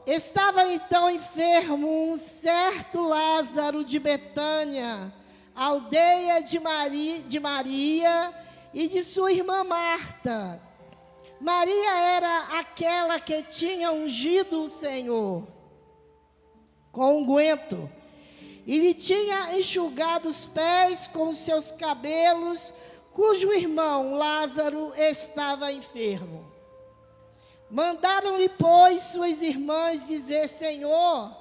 Estava enfermo um certo Lázaro de Betânia, aldeia de Maria e de sua irmã Marta. Maria era aquela que tinha ungido o Senhor com unguento e lhe tinha enxugado os pés com os seus cabelos, cujo irmão Lázaro estava enfermo. Mandaram-lhe, pois, suas irmãs dizer: Senhor,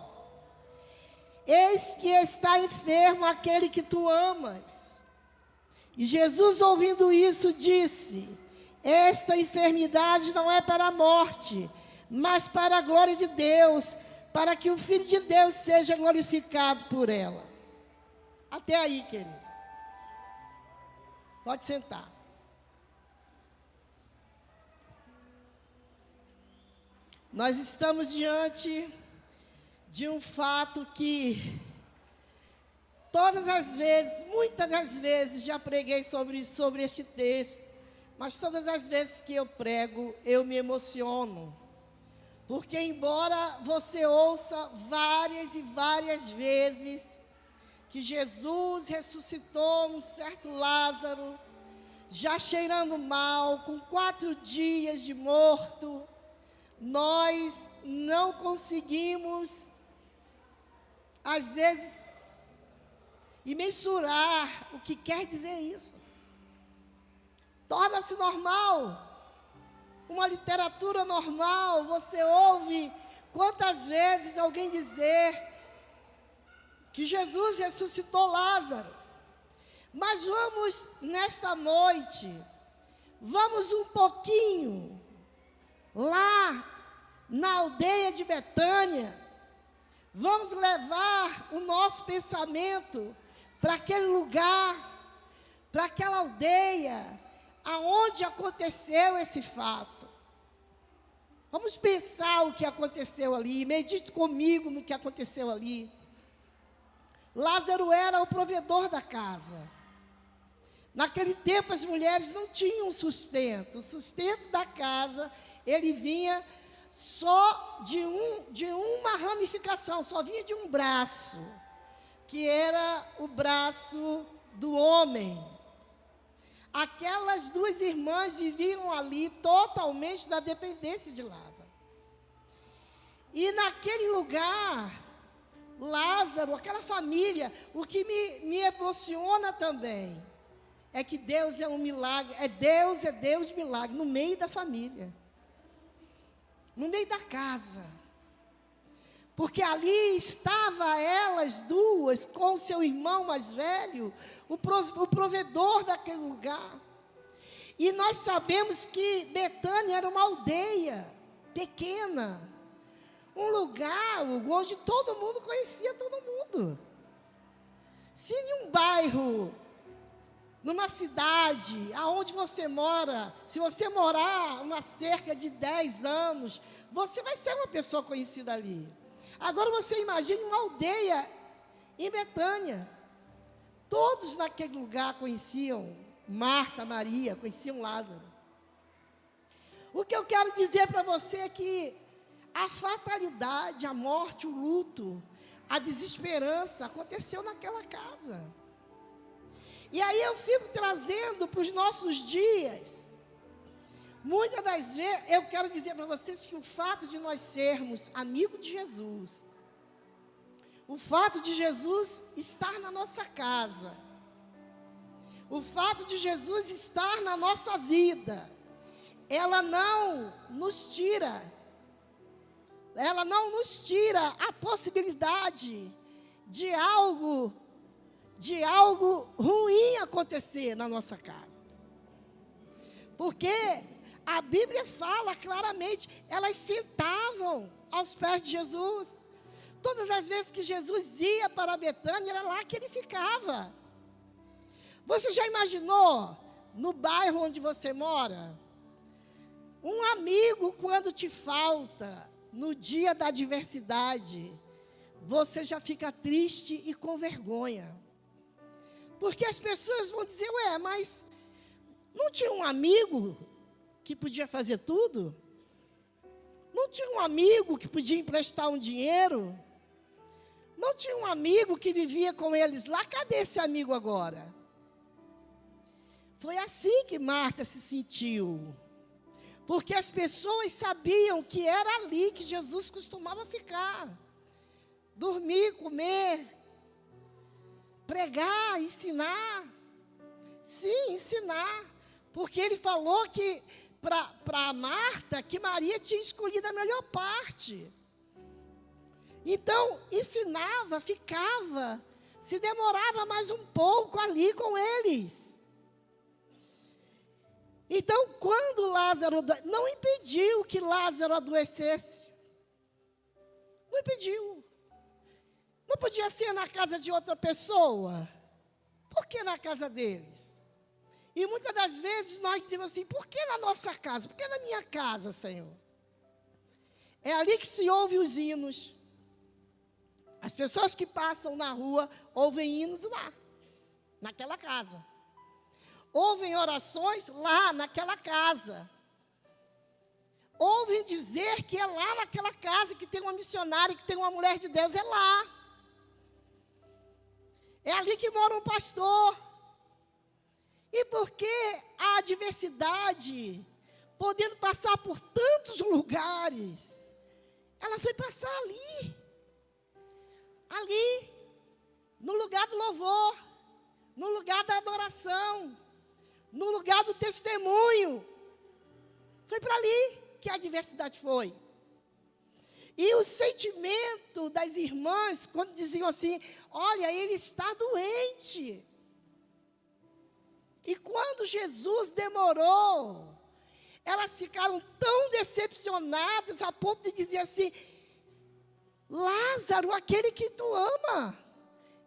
eis que está enfermo aquele que tu amas. E Jesus, ouvindo isso, disse: esta enfermidade não é para a morte, mas para a glória de Deus, para que o Filho de Deus seja glorificado por ela. Até aí, querido. Pode sentar. Nós estamos diante de um fato que todas as vezes, muitas das vezes, já preguei sobre este texto, mas todas as vezes que eu prego, eu me emociono. Porque embora você ouça várias e várias vezes que Jesus ressuscitou um certo Lázaro, já cheirando mal, com 4 dias de morto, nós não conseguimos, às vezes, mensurar o que quer dizer isso. Torna-se normal, uma literatura normal. Você ouve quantas vezes alguém dizer que Jesus ressuscitou Lázaro. Mas vamos, nesta noite, vamos um pouquinho lá na aldeia de Betânia, vamos levar o nosso pensamento para aquele lugar, para aquela aldeia, aonde aconteceu esse fato. Vamos pensar o que aconteceu ali, medite comigo no que aconteceu ali. Lázaro era o provedor da casa. Naquele tempo as mulheres não tinham sustento. O sustento da casa, ele vinha só de uma ramificação, só vinha de um braço, que era o braço do homem. Aquelas 2 irmãs viviam ali totalmente na dependência de Lázaro. E naquele lugar, Lázaro, aquela família, o que me emociona também, é que Deus é um milagre, é Deus de milagre, no meio da família, no meio da casa. Porque ali estava elas 2, com o seu irmão mais velho, o provedor daquele lugar. E nós sabemos que Betânia era uma aldeia pequena, um lugar onde todo mundo conhecia todo mundo. Se em um bairro, numa cidade, aonde você mora, se você morar uma cerca de 10 anos, você vai ser uma pessoa conhecida ali. Agora você imagine uma aldeia em Betânia. Todos naquele lugar conheciam Marta, Maria, conheciam Lázaro. O que eu quero dizer para você é que a fatalidade, a morte, o luto, a desesperança aconteceu naquela casa. E aí eu fico trazendo para os nossos dias. Muitas das vezes, eu quero dizer para vocês que o fato de nós sermos amigos de Jesus, o fato de Jesus estar na nossa casa, o fato de Jesus estar na nossa vida, ela não nos tira a possibilidade de algo ruim acontecer na nossa casa. Porque a Bíblia fala claramente, elas sentavam aos pés de Jesus. Todas as vezes que Jesus ia para Betânia, era lá que ele ficava. Você já imaginou, no bairro onde você mora, um amigo quando te falta, no dia da adversidade, você já fica triste e com vergonha. Porque as pessoas vão dizer, mas não tinha um amigo que podia fazer tudo? Não Não tinha um amigo que podia emprestar um dinheiro? Não tinha um amigo que vivia com eles lá? Cadê esse amigo agora? Foi assim que Marta se sentiu. Porque as pessoas sabiam que era ali que Jesus costumava ficar. Dormir, comer, pregar, ensinar. Sim, ensinar. Porque ele falou que para Marta, que Maria tinha escolhido a melhor parte. Então, ensinava, ficava, se demorava mais um pouco ali com eles. Então, quando Lázaro, não impediu que Lázaro adoecesse. Não impediu. Não podia ser na casa de outra pessoa. Por que na casa deles? E muitas das vezes nós dizemos assim, por que na nossa casa? Por que na minha casa, Senhor? É ali que se ouve os hinos. As pessoas que passam na rua ouvem hinos lá, naquela casa. Ouvem orações lá naquela casa. Ouvem dizer que é lá naquela casa que tem uma missionária, que tem uma mulher de Deus, é lá. É ali que mora um pastor. E porque a adversidade, podendo passar por tantos lugares, ela foi passar ali. Ali, no lugar do louvor, no lugar da adoração, no lugar do testemunho. Foi para ali que a adversidade foi. E o sentimento das irmãs, quando diziam assim, olha, ele está doente. E quando Jesus demorou, elas ficaram tão decepcionadas a ponto de dizer assim, Lázaro, aquele que tu ama,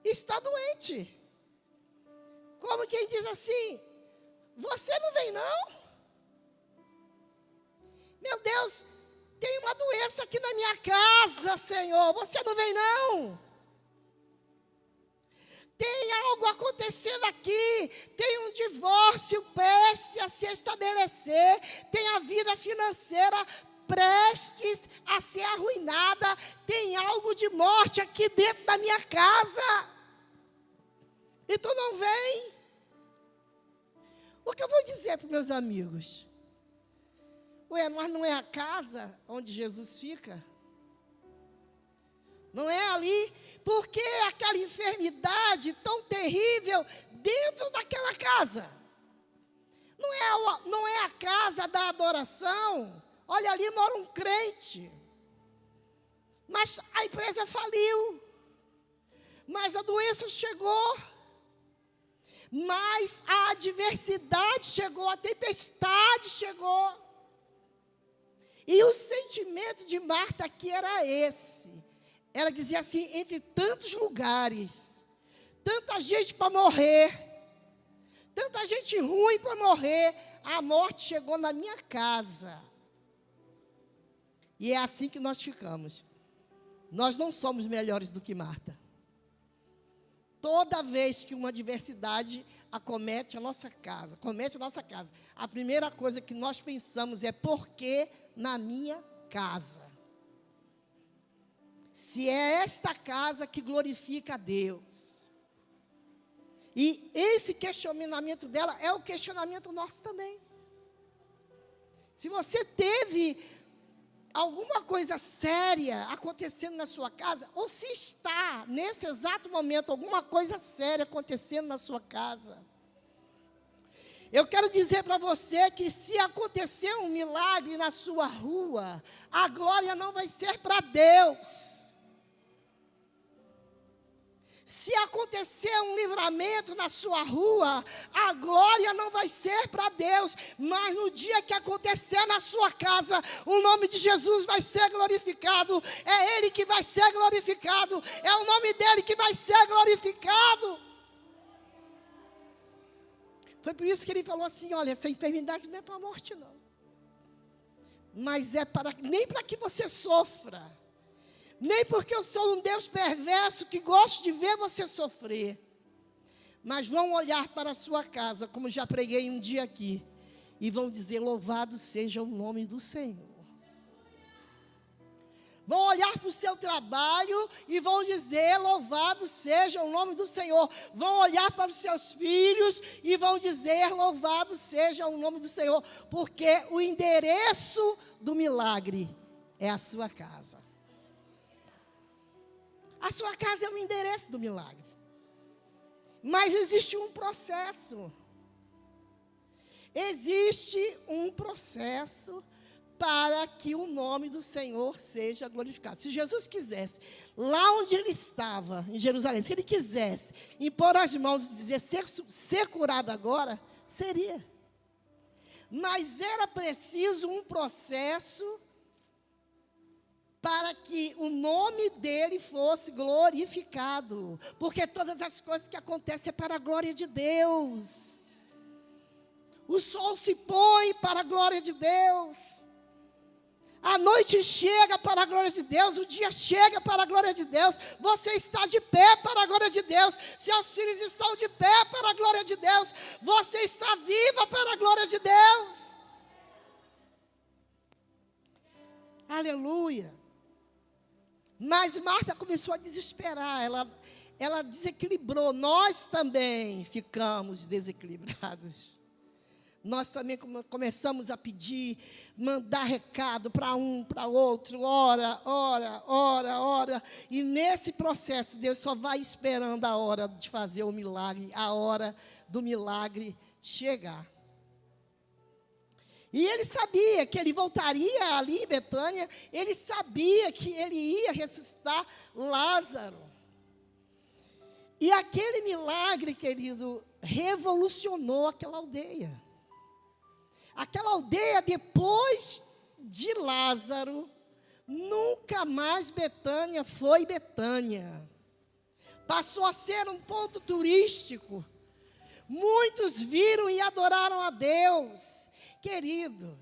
está doente. Como quem diz assim, você não vem não? Meu Deus, tem uma doença aqui na minha casa, Senhor, você não vem não? Tem algo acontecendo aqui, tem um divórcio prestes a se estabelecer, tem a vida financeira prestes a ser arruinada, tem algo de morte aqui dentro da minha casa, e tu não vem? O que eu vou dizer para os meus amigos? Ué, mas não é a casa onde Jesus fica? Não é ali? Por que aquela enfermidade tão terrível dentro daquela casa? Não é a casa da adoração? Olha, ali mora um crente. Mas a empresa faliu. Mas a doença chegou. Mas a adversidade chegou, a tempestade chegou. E o sentimento de Marta aqui era esse. Ela dizia assim, entre tantos lugares, tanta gente para morrer, tanta gente ruim para morrer, a morte chegou na minha casa. E é assim que nós ficamos. Nós não somos melhores do que Marta. Toda vez que uma adversidade acomete a nossa casa, a primeira coisa que nós pensamos é, por que na minha casa? Se é esta casa que glorifica a Deus. E esse questionamento dela é o questionamento nosso também. Se você teve alguma coisa séria acontecendo na sua casa, ou se está, nesse exato momento, alguma coisa séria acontecendo na sua casa, eu quero dizer para você que se acontecer um milagre na sua rua, a glória não vai ser para Deus. Se acontecer um livramento na sua rua, a glória não vai ser para Deus, mas no dia que acontecer na sua casa, o nome de Jesus vai ser glorificado, é Ele que vai ser glorificado, é o nome dEle que vai ser glorificado. Foi por isso que ele falou assim, olha, essa enfermidade não é para a morte não, mas é nem para que você sofra, nem porque eu sou um Deus perverso que gosto de ver você sofrer. Mas vão olhar para a sua casa, como já preguei um dia aqui, e vão dizer, louvado seja o nome do Senhor. vão olhar para o seu trabalho e vão dizer: louvado seja o nome do Senhor. Vão olhar para os seus filhos e vão dizer: louvado seja o nome do Senhor. Porque o endereço do milagre é a sua casa. A sua casa é o endereço do milagre. Mas existe um processo. Existe um processo para que o nome do Senhor seja glorificado. Se Jesus quisesse, lá onde ele estava, em Jerusalém, se ele quisesse impor as mãos e dizer: ser curado agora, seria. Mas era preciso um processo para que o nome dele fosse glorificado. Porque todas as coisas que acontecem é para a glória de Deus. O sol se põe para a glória de Deus. A noite chega para a glória de Deus, o dia chega para a glória de Deus. Você está de pé para a glória de Deus. Seus filhos estão de pé para a glória de Deus. Você está viva para a glória de Deus. Aleluia. Mas Marta começou a desesperar, ela desequilibrou. Nós também ficamos desequilibrados. Nós também começamos a pedir, mandar recado para um, para outro, ora. E nesse processo, Deus só vai esperando a hora de fazer o milagre, a hora do milagre chegar. E ele sabia que ele voltaria ali em Betânia, ele sabia que ele ia ressuscitar Lázaro. E aquele milagre, querido, revolucionou aquela aldeia. Aquela aldeia, depois de Lázaro, nunca mais Betânia foi Betânia. Passou a ser um ponto turístico. Muitos viram e adoraram a Deus. Querido,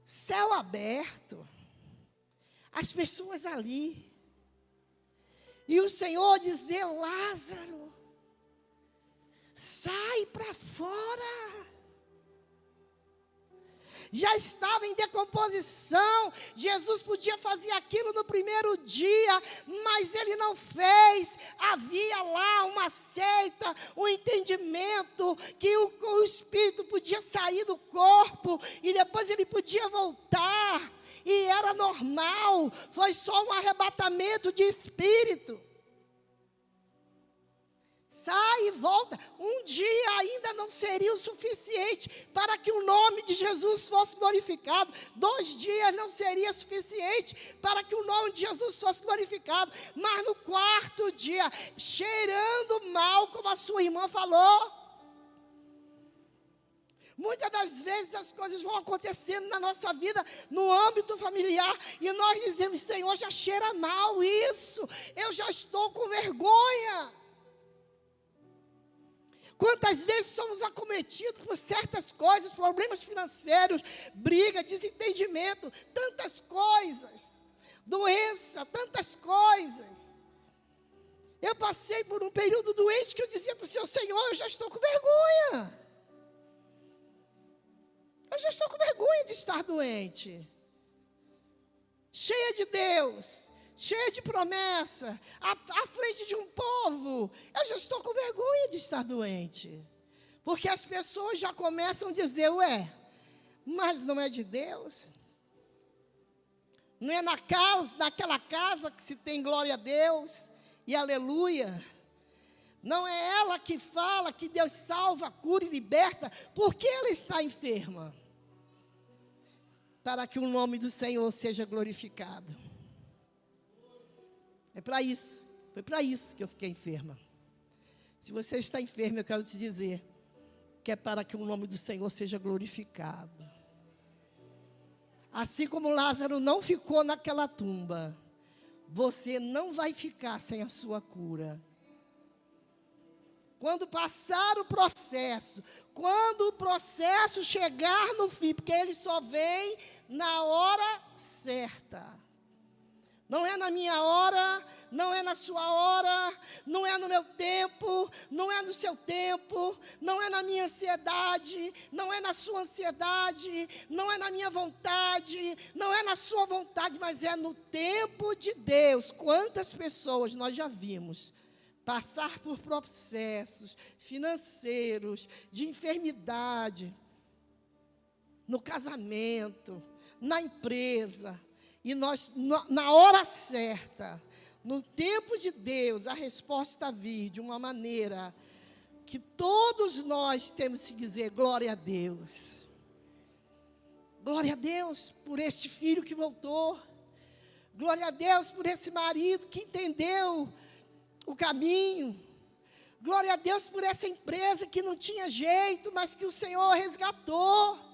céu aberto, as pessoas ali. E o Senhor dizer: Lázaro, sai para fora. Já estava em decomposição. Jesus podia fazer aquilo no primeiro dia, mas ele não fez. Havia lá uma seita, um entendimento que o espírito podia sair do corpo e depois ele podia voltar. E era normal, foi só um arrebatamento de espírito. Sai e volta. Um dia ainda não seria o suficiente para que o nome de Jesus fosse glorificado. 2 dias não seria suficiente para que o nome de Jesus fosse glorificado. Mas no 4º dia, cheirando mal, como a sua irmã falou. Muitas das vezes as coisas vão acontecendo na nossa vida, no âmbito familiar, e nós dizemos: Senhor, já cheira mal isso, eu já estou com vergonha. Quantas vezes somos acometidos por certas coisas, problemas financeiros, briga, desentendimento, tantas coisas, doença, tantas coisas. Eu passei por um período doente que eu dizia para o Senhor: Senhor, eu já estou com vergonha. Eu já estou com vergonha de estar doente. Cheia de Deus, cheia de promessa, à frente de um povo. Eu já estou com vergonha de estar doente. Porque as pessoas já começam a dizer: ué, mas não é de Deus? Não é naquela casa que se tem glória a Deus e aleluia? Não é ela que fala que Deus salva, cura e liberta? Por que ela está enferma? Para que o nome do Senhor seja glorificado. É para isso, foi para isso que eu fiquei enferma. Se você está enfermo, eu quero te dizer que é para que o nome do Senhor seja glorificado. Assim como Lázaro não ficou naquela tumba, você não vai ficar sem a sua cura. Quando passar o processo, quando o processo chegar no fim, porque ele só vem na hora certa. Não é na minha hora, não é na sua hora, não é no meu tempo, não é no seu tempo, não é na minha ansiedade, não é na sua ansiedade, não é na minha vontade, não é na sua vontade, mas é no tempo de Deus. Quantas pessoas nós já vimos passar por processos financeiros, de enfermidade, no casamento, na empresa, e nós, na hora certa, no tempo de Deus, a resposta vir de uma maneira que todos nós temos que dizer: glória a Deus. Glória a Deus por este filho que voltou. Glória a Deus por esse marido que entendeu o caminho. Glória a Deus por essa empresa que não tinha jeito, mas que o Senhor resgatou.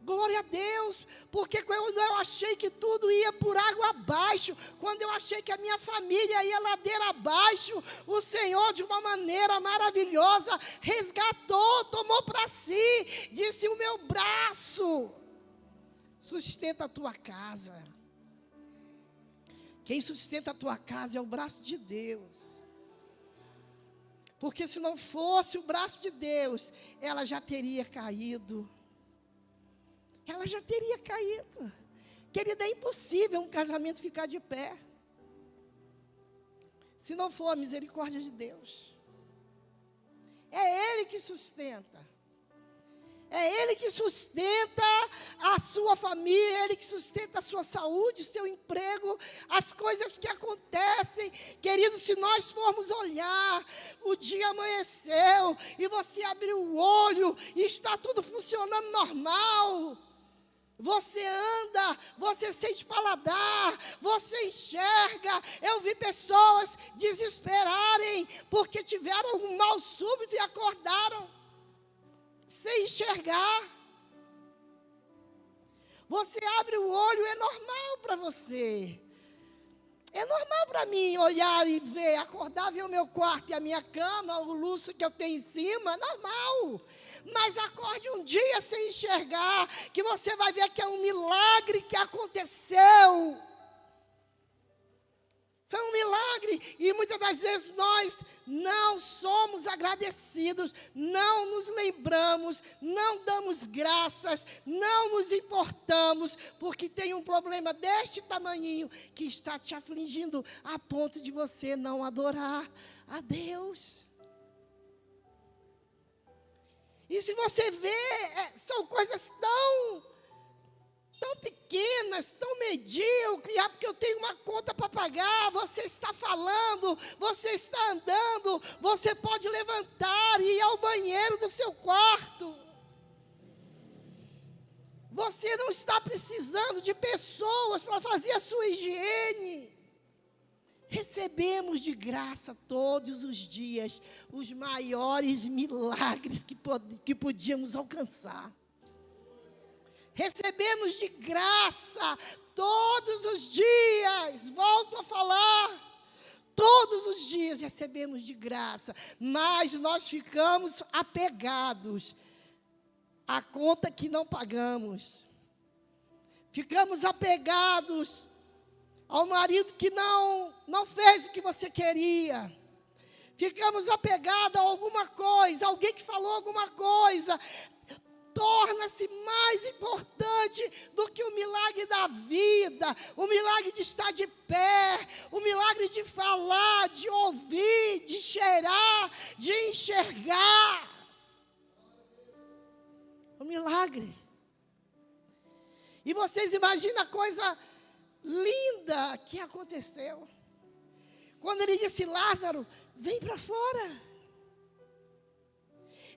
Glória a Deus, porque quando eu achei que tudo ia por água abaixo, quando eu achei que a minha família ia ladeira abaixo, o Senhor, de uma maneira maravilhosa, resgatou, tomou para si, disse: o meu braço sustenta a tua casa. Quem sustenta a tua casa é o braço de Deus. Porque se não fosse o braço de Deus, ela já teria caído. Ela já teria caído. Querida, é impossível um casamento ficar de pé se não for a misericórdia de Deus. É Ele que sustenta. É Ele que sustenta a sua família, é Ele que sustenta a sua saúde, o seu emprego, as coisas que acontecem. Queridos, se nós formos olhar, o dia amanheceu e você abriu o olho e está tudo funcionando normal. Você anda, você sente paladar, você enxerga. Eu vi pessoas desesperarem porque tiveram um mal súbito e acordaram sem enxergar. Você abre o olho, é normal para você. É normal para mim olhar e ver, acordar, ver o meu quarto e a minha cama, o luxo que eu tenho em cima, normal. Mas acorde um dia sem enxergar, que você vai ver que é um milagre que aconteceu. Foi um milagre, e muitas das vezes nós não somos agradecidos, não nos lembramos, não damos graças, não nos importamos, porque tem um problema deste tamanhinho que está te afligindo a ponto de você não adorar a Deus. E se você vê, são coisas tão pequenas, tão medíocres, porque eu tenho uma conta para pagar. Você está falando, você está andando, você pode levantar e ir ao banheiro do seu quarto. Você não está precisando de pessoas para fazer a sua higiene. Recebemos de graça todos os dias os maiores milagres que podíamos alcançar. Recebemos de graça todos os dias, volto a falar, todos os dias recebemos de graça, mas nós ficamos apegados à conta que não pagamos, ficamos apegados ao marido que não fez o que você queria, ficamos apegados a alguma coisa, alguém que falou alguma coisa. Torna-se mais importante do que o milagre da vida, o milagre de estar de pé, o milagre de falar, de ouvir, de cheirar, de enxergar. O milagre. E vocês imaginam a coisa linda que aconteceu. Quando ele disse: Lázaro, vem para fora.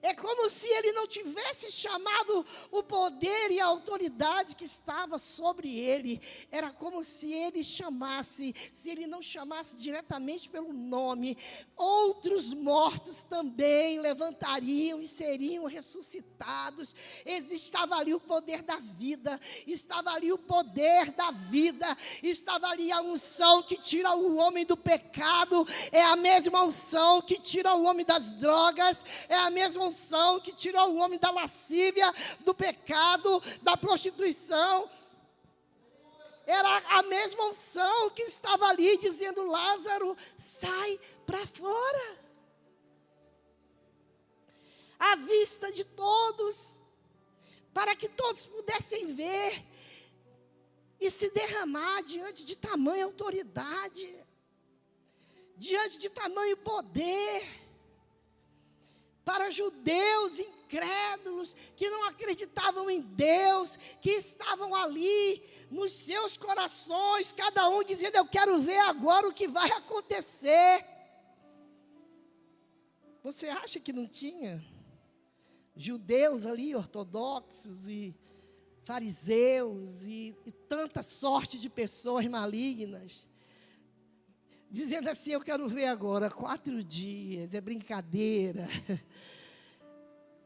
É como se ele não tivesse chamado o poder e a autoridade que estava sobre ele. Era como se ele chamasse, se ele não chamasse diretamente pelo nome, outros mortos também levantariam e seriam ressuscitados. Estava ali o poder da vida, estava ali o poder da vida, estava ali a unção que tira o homem do pecado, é a mesma unção que tira o homem das drogas, é a mesma unção que tirou o homem da lascívia, do pecado, da prostituição. Era a mesma unção que estava ali dizendo: Lázaro, sai para fora. À vista de todos, para que todos pudessem ver e se derramar diante de tamanha autoridade, diante de tamanho poder, para judeus incrédulos, que não acreditavam em Deus, que estavam ali, nos seus corações, cada um dizendo: eu quero ver agora o que vai acontecer. Você acha que não tinha judeus ali, ortodoxos e fariseus e tanta sorte de pessoas malignas, dizendo assim: eu quero ver agora, 4 dias, é brincadeira,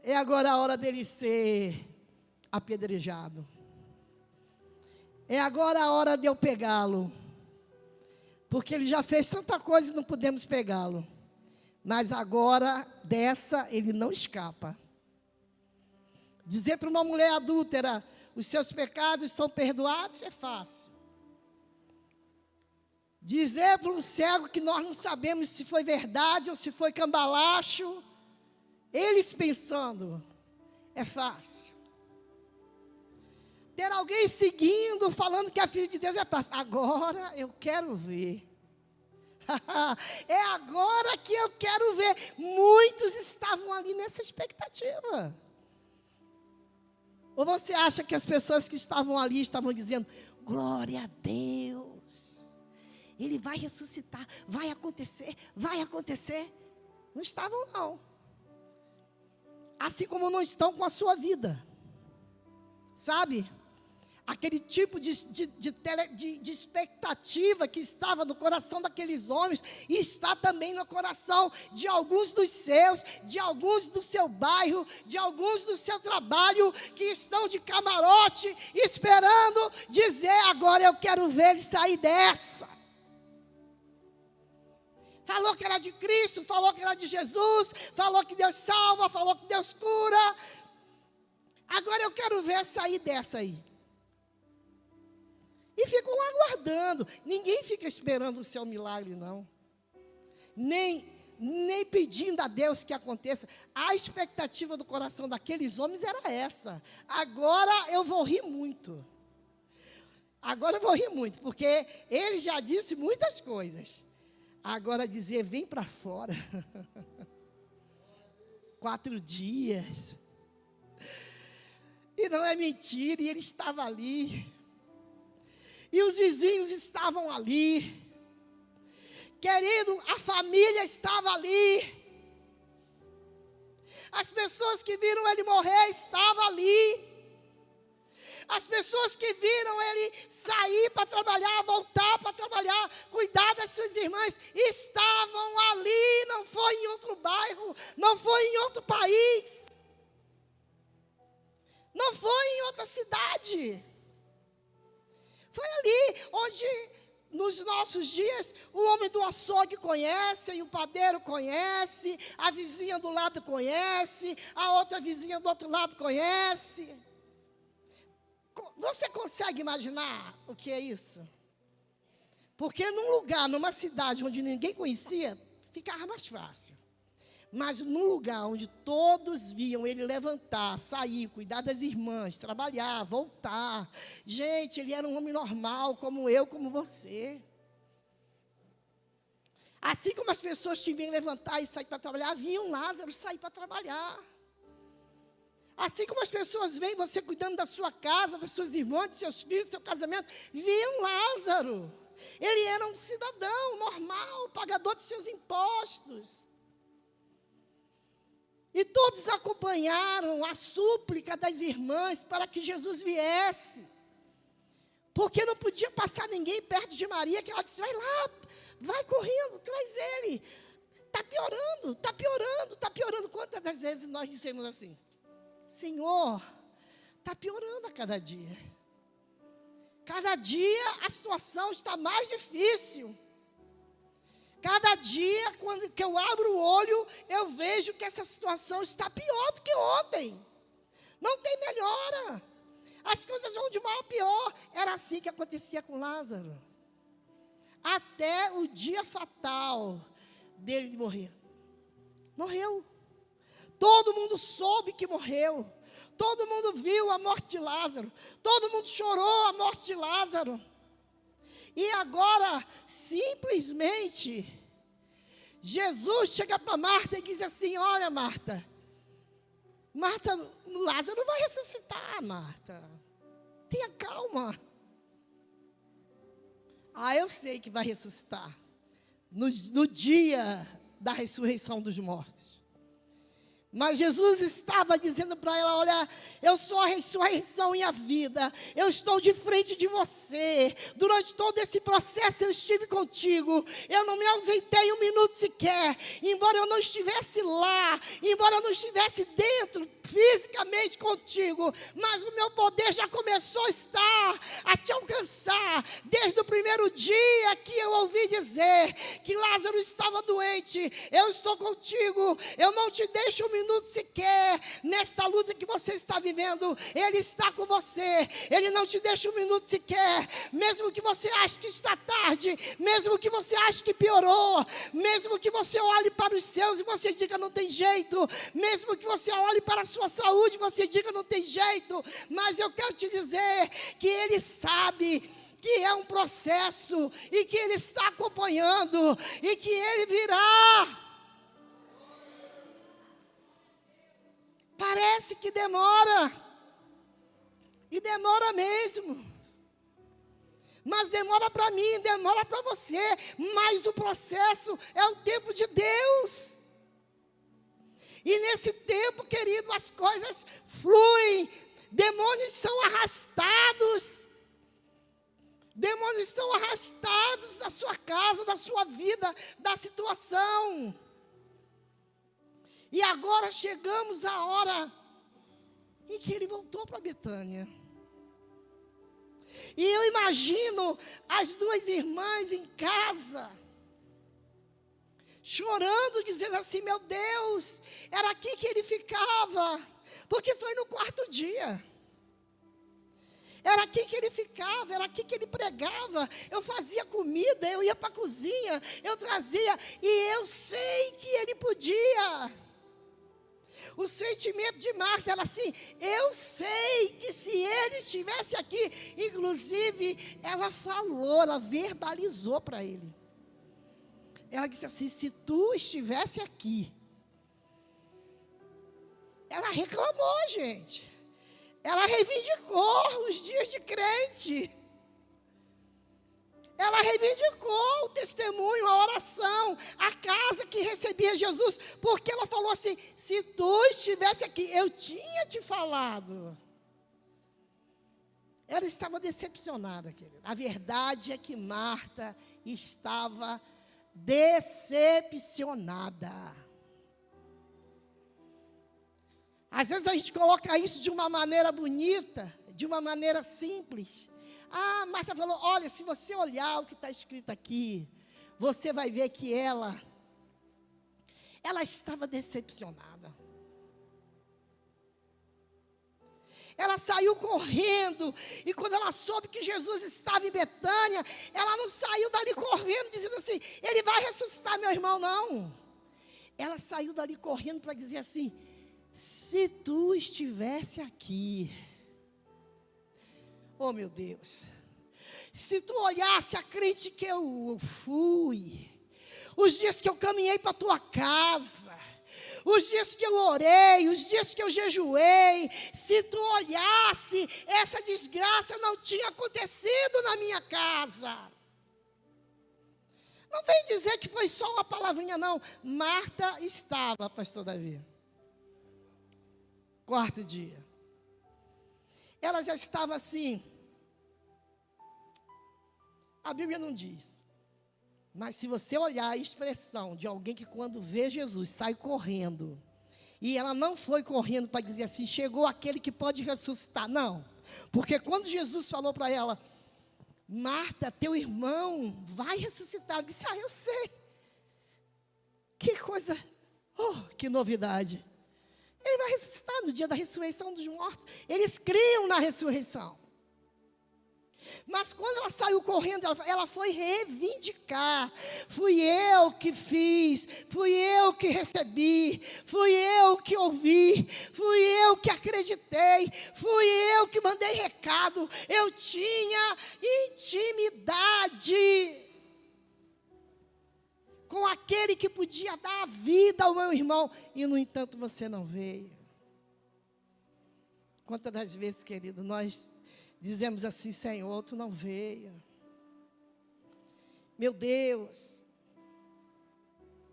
é agora a hora dele ser apedrejado, é agora a hora de eu pegá-lo, porque ele já fez tanta coisa e não podemos pegá-lo, mas agora dessa ele não escapa. Dizer para uma mulher adúltera: os seus pecados são perdoados, é fácil. Dizer para um cego que nós não sabemos se foi verdade ou se foi cambalacho, eles pensando, é fácil. Ter alguém seguindo, falando que é filho de Deus, é fácil. Agora eu quero ver. É agora que eu quero ver. Muitos estavam ali nessa expectativa. Ou você acha que as pessoas que estavam ali estavam dizendo: glória a Deus, Ele vai ressuscitar, vai acontecer, vai acontecer? Não estavam, não. Assim como não estão com a sua vida. Sabe? Aquele tipo de expectativa que estava no coração daqueles homens, e está também no coração de alguns dos seus, de alguns do seu bairro, de alguns do seu trabalho, que estão de camarote, esperando dizer: agora eu quero ver ele sair dessa. Falou que era de Cristo, falou que era de Jesus, falou que Deus salva, falou que Deus cura. Agora eu quero ver sair dessa aí. E ficam aguardando. Ninguém fica esperando o seu milagre, não. Nem pedindo a Deus que aconteça. A expectativa do coração daqueles homens era essa: agora eu vou rir muito. Agora eu vou rir muito, porque ele já disse muitas coisas. Agora dizer: vem para fora. 4 dias. E não é mentira, e ele estava ali. E os vizinhos estavam ali. Querido, a família estava ali. As pessoas que viram ele morrer estavam ali. As pessoas que viram ele sair para trabalhar, voltar para trabalhar, cuidar das suas irmãs, estavam ali. Não foi em outro bairro, não foi em outro país, não foi em outra cidade. Foi ali onde, nos nossos dias, o homem do açougue conhece, e o padeiro conhece, a vizinha do lado conhece, a outra vizinha do outro lado conhece. Você consegue imaginar o que é isso? Porque num lugar, numa cidade onde ninguém conhecia, ficava mais fácil. Mas num lugar onde todos viam ele levantar, sair, cuidar das irmãs, trabalhar, voltar. Gente, ele era um homem normal, como eu, como você. Assim como as pessoas te viam levantar e sair para trabalhar, viam Lázaro sair para trabalhar. Assim como as pessoas veem você cuidando da sua casa, das suas irmãs, dos seus filhos, do seu casamento, viam Lázaro. Ele era um cidadão normal, pagador de seus impostos. E todos acompanharam a súplica das irmãs para que Jesus viesse. Porque não podia passar ninguém perto de Maria, que ela disse: vai lá, vai correndo, traz ele. Está piorando, está piorando, está piorando. Quantas das vezes nós dissemos assim: Senhor, está piorando a cada dia. Cada dia a situação está mais difícil. Cada dia, quando que eu abro o olho, eu vejo que essa situação está pior do que ontem. Não tem melhora. As coisas vão de mal a pior. Era assim que acontecia com Lázaro. Até o dia fatal dele morrer. Morreu. Todo mundo soube que morreu. Todo mundo viu a morte de Lázaro. Todo mundo chorou a morte de Lázaro. E agora, simplesmente, Jesus chega para Marta e diz assim: olha, Marta, Lázaro vai ressuscitar, Marta. Tenha calma. Eu sei que vai ressuscitar. No dia da ressurreição dos mortos. Mas Jesus estava dizendo para ela: olha, eu sou a ressurreição e a vida. Eu estou de frente de você. Durante todo esse processo eu estive contigo. Eu não me ausentei um minuto sequer. Embora eu não estivesse lá, embora eu não estivesse dentro fisicamente contigo, mas o meu poder já começou a estar, a te alcançar. Desde o primeiro dia que eu ouvi dizer que Lázaro estava doente, eu estou contigo. Eu não te deixo um minuto sequer nesta luta que você está vivendo. Ele está com você. Ele não te deixa um minuto sequer. Mesmo que você ache que está tarde, mesmo que você ache que piorou, mesmo que você olhe para os seus e você diga não tem jeito, mesmo que você olhe para a sua saúde, você diga não tem jeito, mas eu quero te dizer que Ele sabe que é um processo e que Ele está acompanhando e que Ele virá. Parece que demora, e demora mesmo, mas demora para mim, demora para você, mas o processo é o tempo de Deus. E nesse tempo, querido, as coisas fluem, demônios são arrastados da sua casa, da sua vida, da situação. E agora chegamos à hora em que ele voltou para Betânia. E eu imagino as duas irmãs em casa, chorando, dizendo assim: meu Deus, era aqui que ele ficava, porque foi no quarto dia. Era aqui que ele ficava, era aqui que ele pregava. Eu fazia comida, eu ia para a cozinha, eu trazia, e eu sei que ele podia. O sentimento de Marta era assim: eu sei que se ele estivesse aqui, inclusive, ela falou, ela verbalizou para ele. Ela disse assim: se tu estivesse aqui. Ela reclamou, gente. Ela reivindicou os dias de crente. Ela reivindicou o testemunho, a oração, a casa que recebia Jesus, porque ela falou assim: se tu estivesse aqui, eu tinha te falado. Ela estava decepcionada, querida. A verdade é que Marta estava decepcionada. Às vezes a gente coloca isso de uma maneira bonita, de uma maneira simples. Marta falou: olha, se você olhar o que está escrito aqui, você vai ver que ela estava decepcionada. Ela saiu correndo, e quando ela soube que Jesus estava em Betânia, ela não saiu dali correndo, dizendo assim: ele vai ressuscitar meu irmão, não. Ela saiu dali correndo para dizer assim: se tu estivesse aqui, oh meu Deus, se tu olhasse a crente que eu fui, os dias que eu caminhei para a tua casa, os dias que eu orei, os dias que eu jejuei, se tu olhasse, essa desgraça não tinha acontecido na minha casa. Não vem dizer que foi só uma palavrinha, não. Marta estava, pastor Davi. Quarto dia. Ela já estava assim. A Bíblia não diz. Mas se você olhar a expressão de alguém que quando vê Jesus sai correndo. E ela não foi correndo para dizer assim: chegou aquele que pode ressuscitar. Não. Porque quando Jesus falou para ela: Marta, teu irmão vai ressuscitar. Ela disse: eu sei. Que coisa, que novidade. Ele vai ressuscitar no dia da ressurreição dos mortos. Eles criam na ressurreição. Mas quando ela saiu correndo, ela foi reivindicar. Fui eu que fiz, fui eu que recebi, fui eu que ouvi, fui eu que acreditei, fui eu que mandei recado. Eu tinha intimidade com aquele que podia dar a vida ao meu irmão. E, no entanto, você não veio. Quantas das vezes, querido, nós dizemos assim: Senhor, tu não veio. Meu Deus,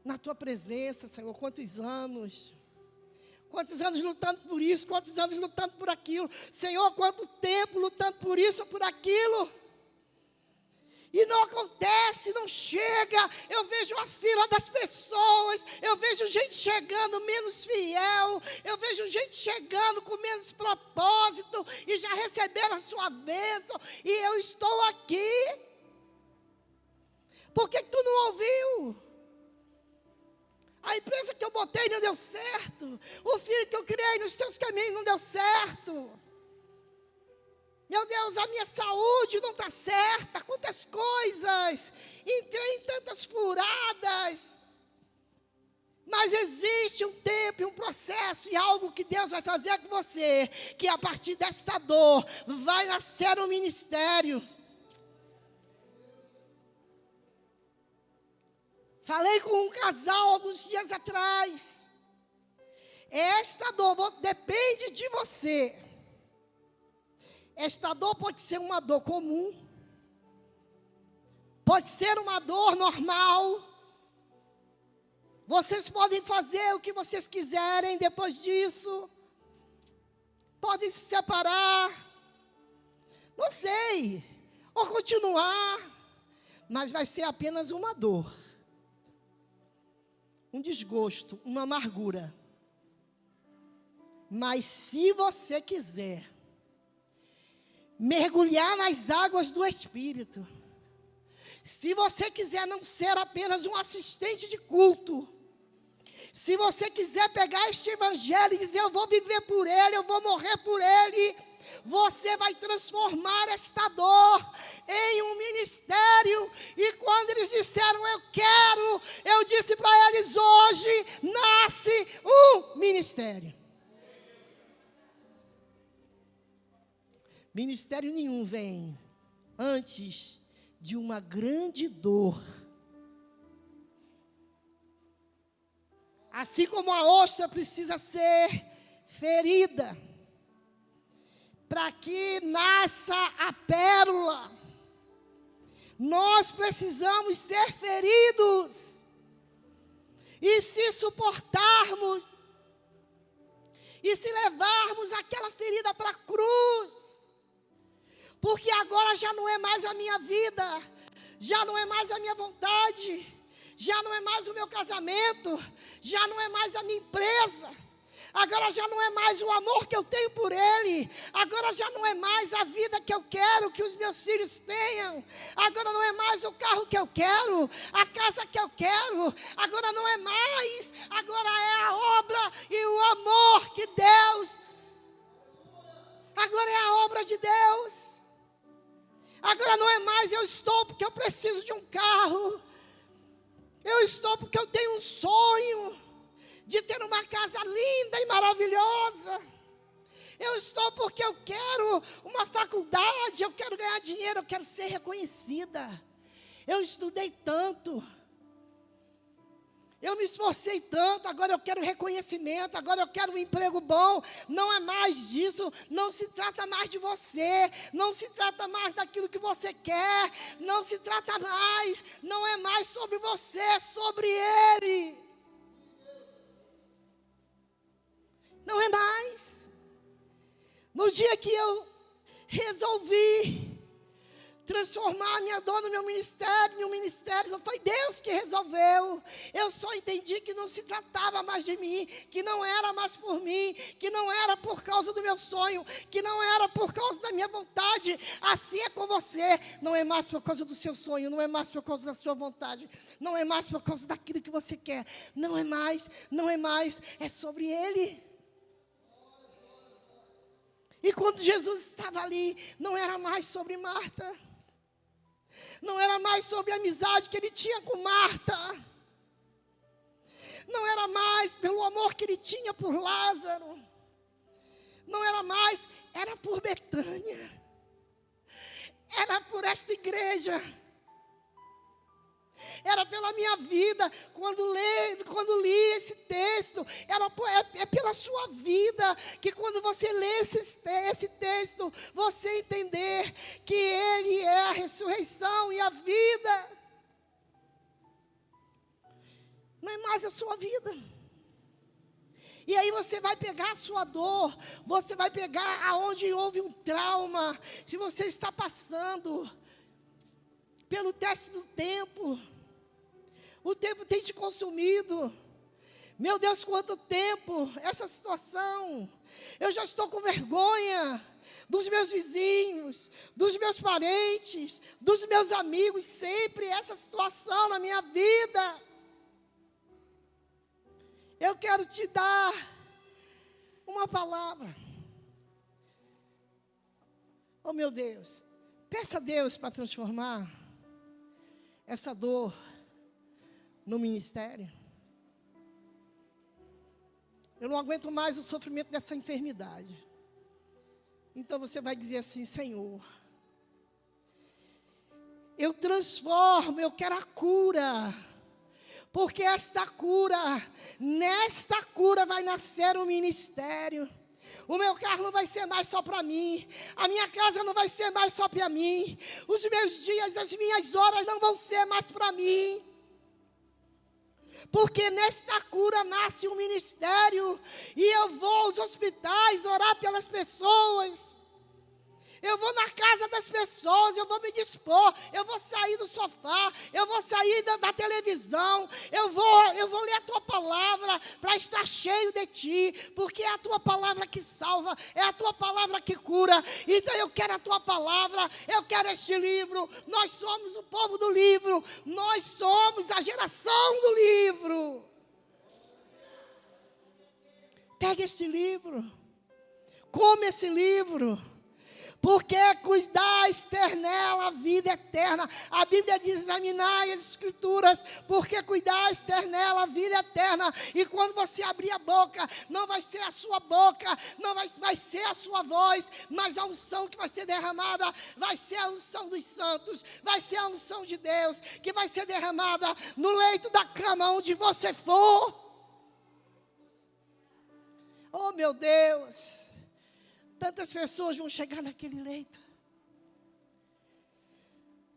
na tua presença, Senhor, quantos anos lutando por isso, quantos anos lutando por aquilo. Senhor, quanto tempo lutando por isso ou por aquilo. E não acontece, não chega. Eu vejo a fila das pessoas, eu vejo gente chegando menos fiel, eu vejo gente chegando com menos propósito, e já receberam a sua bênção, e eu estou aqui. Por que tu não ouviu? A empresa que eu botei não deu certo, o filho que eu criei nos teus caminhos não deu certo. Meu Deus, a minha saúde não está certa. Quantas coisas. Entrei em tantas furadas. Mas existe um tempo e um processo e algo que Deus vai fazer com você. Que a partir desta dor vai nascer um ministério. Falei com um casal alguns dias atrás. Esta dor depende de você. Esta dor pode ser uma dor comum, pode ser uma dor normal. Vocês podem fazer o que vocês quiserem depois disso, podem se separar, não sei, ou continuar, mas vai ser apenas uma dor, um desgosto, uma amargura. Mas se você quiser mergulhar nas águas do Espírito, se você quiser não ser apenas um assistente de culto, se você quiser pegar este evangelho e dizer: eu vou viver por ele, eu vou morrer por ele, você vai transformar esta dor em um ministério. E quando eles disseram eu quero, eu disse para eles: hoje nasce um ministério. Ministério nenhum vem antes de uma grande dor. Assim como a ostra precisa ser ferida para que nasça a pérola, nós precisamos ser feridos e se suportarmos e se levarmos aquela ferida para a cruz. Porque agora já não é mais a minha vida, já não é mais a minha vontade, já não é mais o meu casamento, já não é mais a minha empresa, agora já não é mais o amor que eu tenho por ele, agora já não é mais a vida que eu quero que os meus filhos tenham, agora não é mais o carro que eu quero, a casa que eu quero, agora não é mais, agora é a obra e o amor que Deus, agora é a obra de Deus. Agora não é mais eu estou porque eu preciso de um carro. Eu estou porque eu tenho um sonho de ter uma casa linda e maravilhosa. Eu estou porque eu quero uma faculdade, eu quero ganhar dinheiro, eu quero ser reconhecida. Eu estudei tanto. Eu me esforcei tanto, agora eu quero reconhecimento, agora eu quero um emprego bom. Não é mais disso, não se trata mais de você, não se trata mais daquilo que você quer, não se trata mais, não é mais sobre você, é sobre Ele. Não é mais. No dia que eu resolvi transformar a minha dor no meu ministério, não foi Deus que resolveu. Eu só entendi que não se tratava mais de mim, que não era mais por mim, que não era por causa do meu sonho, que não era por causa da minha vontade. Assim é com você, não é mais por causa do seu sonho, não é mais por causa da sua vontade, não é mais por causa daquilo que você quer, não é mais, é sobre Ele. E quando Jesus estava ali, não era mais sobre Marta. Não era mais sobre a amizade que ele tinha com Marta. Não era mais pelo amor que ele tinha por Lázaro. Não era mais, era por Betânia. Era por esta igreja. Era pela minha vida. Quando li esse texto, é pela sua vida. Que quando você lê esse texto, você entender que Ele é a ressurreição e a vida. Não é mais a sua vida. E aí você vai pegar a sua dor, você vai pegar aonde houve um trauma. Se você está passando pelo teste do tempo, o tempo tem te consumido. Meu Deus, quanto tempo essa situação. Eu já estou com vergonha dos meus vizinhos, dos meus parentes, dos meus amigos, sempre essa situação na minha vida. Eu quero te dar uma palavra. Oh, meu Deus. Peça a Deus para transformar essa dor no ministério. Eu não aguento mais o sofrimento dessa enfermidade. Então você vai dizer assim: Senhor, eu transformo, eu quero a cura. Porque nesta cura vai nascer um ministério. O meu carro não vai ser mais só para mim. A minha casa não vai ser mais só para mim. Os meus dias, as minhas horas não vão ser mais para mim. Porque nesta cura nasce um ministério. E eu vou aos hospitais orar pelas pessoas. Eu vou na casa das pessoas, eu vou me dispor, eu vou sair do sofá, eu vou sair da televisão, eu vou ler a tua palavra para estar cheio de ti, porque é a tua palavra que salva, é a tua palavra que cura. Então eu quero a tua palavra, eu quero este livro. Nós somos o povo do livro, nós somos a geração do livro. Pega este livro, come esse livro. Porque cuidais nela a vida eterna. A Bíblia diz: examinai as Escrituras, porque cuidais nela a vida eterna. E quando você abrir a boca, não vai ser a sua boca, não vai ser a sua voz, mas a unção que vai ser derramada vai ser a unção dos santos, vai ser a unção de Deus, que vai ser derramada no leito da cama onde você for. Oh, meu Deus! Tantas pessoas vão chegar naquele leito.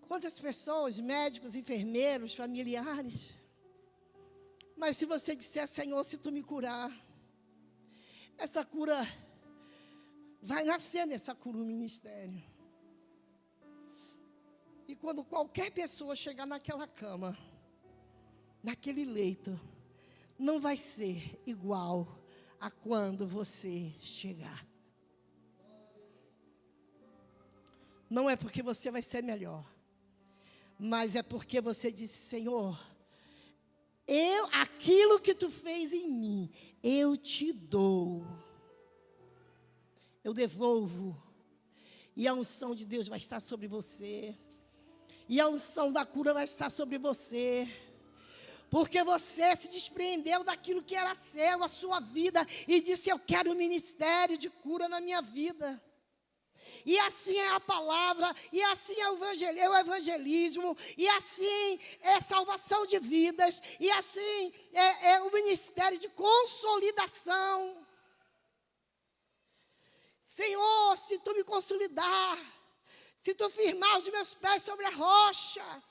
Quantas pessoas, médicos, enfermeiros, familiares. Mas se você disser: Senhor, se tu me curar, essa cura vai nascer nessa cura o ministério. E quando qualquer pessoa chegar naquela cama, naquele leito, não vai ser igual a quando você chegar. Não é porque você vai ser melhor, mas é porque você disse: Senhor, aquilo que tu fez em mim, eu te dou, eu devolvo, e a unção de Deus vai estar sobre você, e a unção da cura vai estar sobre você, porque você se despreendeu daquilo que era seu, a sua vida, e disse: eu quero um ministério de cura na minha vida. E assim é a palavra, e assim é o evangelismo, e assim é salvação de vidas, e assim é o ministério de consolidação. Senhor, se tu me consolidar, se tu firmar os meus pés sobre a rocha,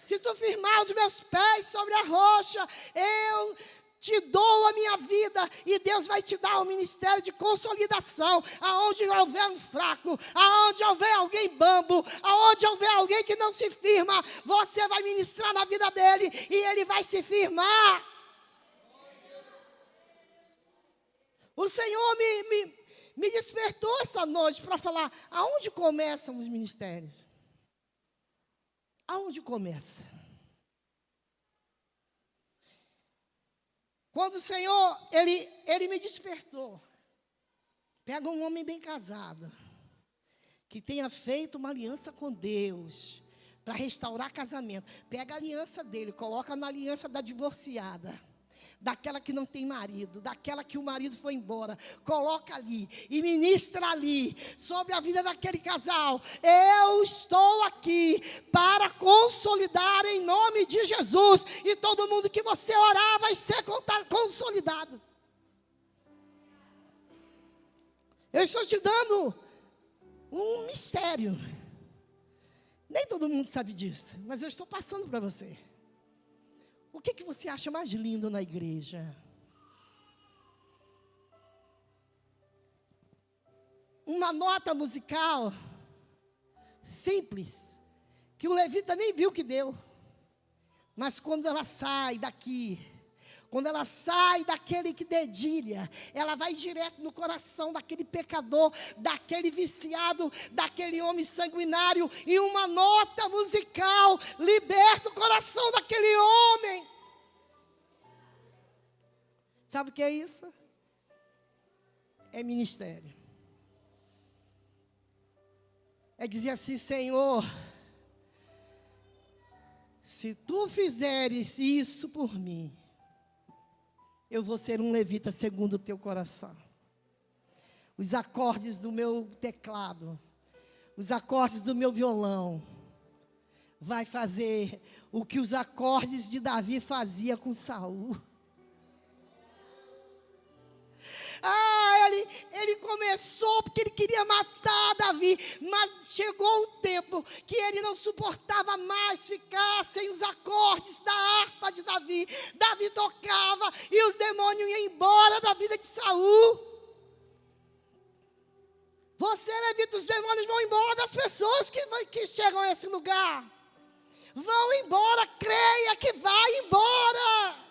se tu firmar os meus pés sobre a rocha, eu te dou a minha vida, e Deus vai te dar um ministério de consolidação, aonde houver um fraco, aonde houver alguém bambo, aonde houver alguém que não se firma, você vai ministrar na vida dele, e ele vai se firmar. O Senhor me despertou essa noite para falar: aonde começam os ministérios? Aonde começa? Quando o Senhor, Ele me despertou Pega um homem bem casado, que tenha feito uma aliança com Deus, para restaurar casamento. Pega a aliança dele, coloca na aliança da divorciada, daquela que não tem marido, daquela que o marido foi embora. Coloca ali e ministra ali sobre a vida daquele casal. Eu estou aqui para consolidar em nome de Jesus. E todo mundo que você orar vai ser consolidado. Eu estou te dando um mistério. Nem todo mundo sabe disso, mas eu estou passando para você. O que você acha mais lindo na igreja? Uma nota musical simples, que o levita nem viu que deu. Mas quando ela sai daqui, quando ela sai daquele que dedilha, ela vai direto no coração daquele pecador, daquele viciado, daquele homem sanguinário, e uma nota musical liberta o coração daquele homem. Sabe o que é isso? É ministério. É dizer assim: Senhor, se tu fizeres isso por mim, eu vou ser um levita segundo o teu coração. Os acordes do meu teclado, os acordes do meu violão, vai fazer o que os acordes de Davi fazia com Saul. Ele começou porque ele queria matar Davi, mas chegou um tempo que ele não suportava mais ficar sem os acordes da harpa de Davi. Davi tocava e os demônios iam embora da vida de Saul. Você, levita, os demônios vão embora das pessoas que chegam a esse lugar. Vão embora, creia que vai embora.